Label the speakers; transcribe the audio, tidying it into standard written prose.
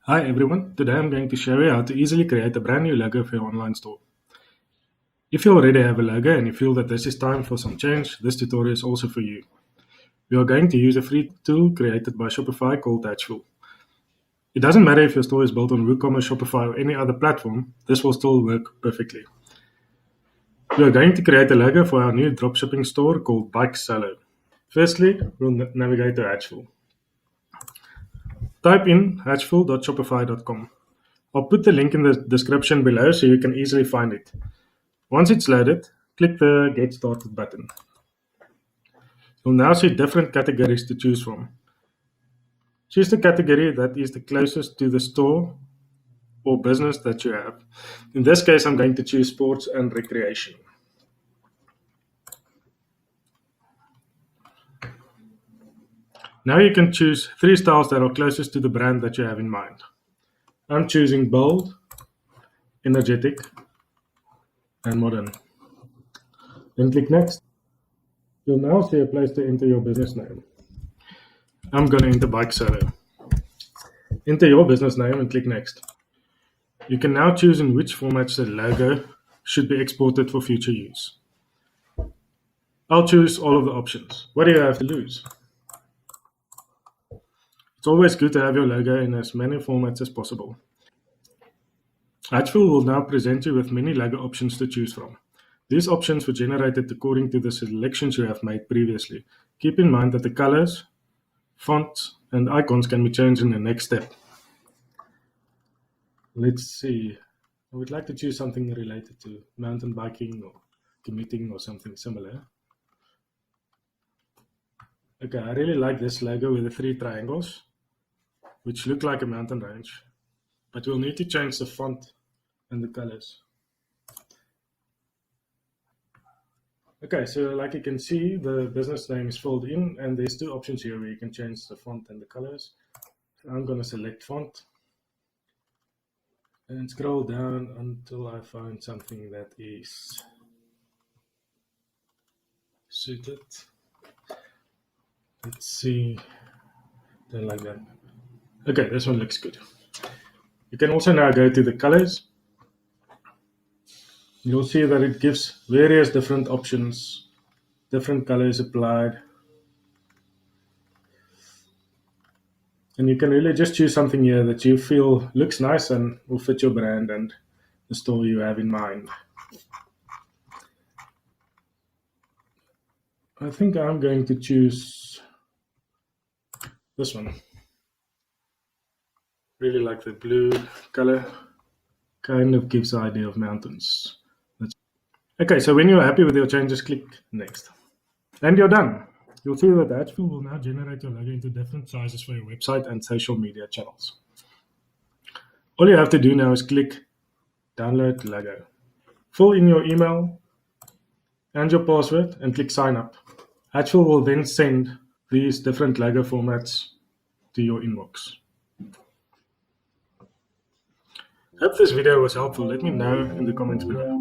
Speaker 1: Hi everyone, today I'm going to show you how to easily create a brand new logo for your online store. If you already have a logo and you feel that this is time for some change, this tutorial is also for you. We are going to use a free tool created by Shopify called Hatchful. It doesn't matter if your store is built on WooCommerce, Shopify or any other platform, this will still work perfectly. We are going to create a logo for our new dropshipping store called Bike Solo. Firstly, we'll navigate to Hatchful. Type in hatchful.shopify.com. I'll put the link in the description below so you can easily find it. Once it's loaded, click the Get Started button. You'll now see different categories to choose from. Choose the category that is the closest to the store or business that you have. In this case, I'm going to choose sports and recreation. Now you can choose 3 styles that are closest to the brand that you have in mind. I'm choosing bold, energetic, and modern. Then click next. You'll now see a place to enter your business name. I'm going to enter Bike Solo. Enter your business name and click next. You can now choose in which formats the logo should be exported for future use. I'll choose all of the options. What do you have to lose? It's always good to have your logo in as many formats as possible. Hatchful will now present you with many logo options to choose from. These options were generated according to the selections you have made previously. Keep in mind that the colors, fonts, and icons can be changed in the next step. Let's see. I would like to choose something related to mountain biking or commuting or something similar. Okay, I really like this logo with the 3 triangles, which look like a mountain range, but we'll need to change the font and the colors. Okay, so like you can see, the business name is filled in, and there's 2 options here where you can change the font and the colors. So I'm going to select font and scroll down until I find something that is suited. Let's see, don't like that. Okay, this one looks good. You can also now go to the colors. You'll see that it gives various different options, different colors applied. And you can really just choose something here that you feel looks nice and will fit your brand and the store you have in mind. I think I'm going to choose this one. Really like the blue color. Kind of gives the idea of mountains. Okay, so when you're happy with your changes, click next. And you're done. You'll see that Hatchful will now generate your logo into different sizes for your website and social media channels. All you have to do now is click Download Logo. Fill in your email and your password and click Sign Up. Hatchful will then send these different logo formats to your inbox. Hope this video was helpful. Let me know in the comments below.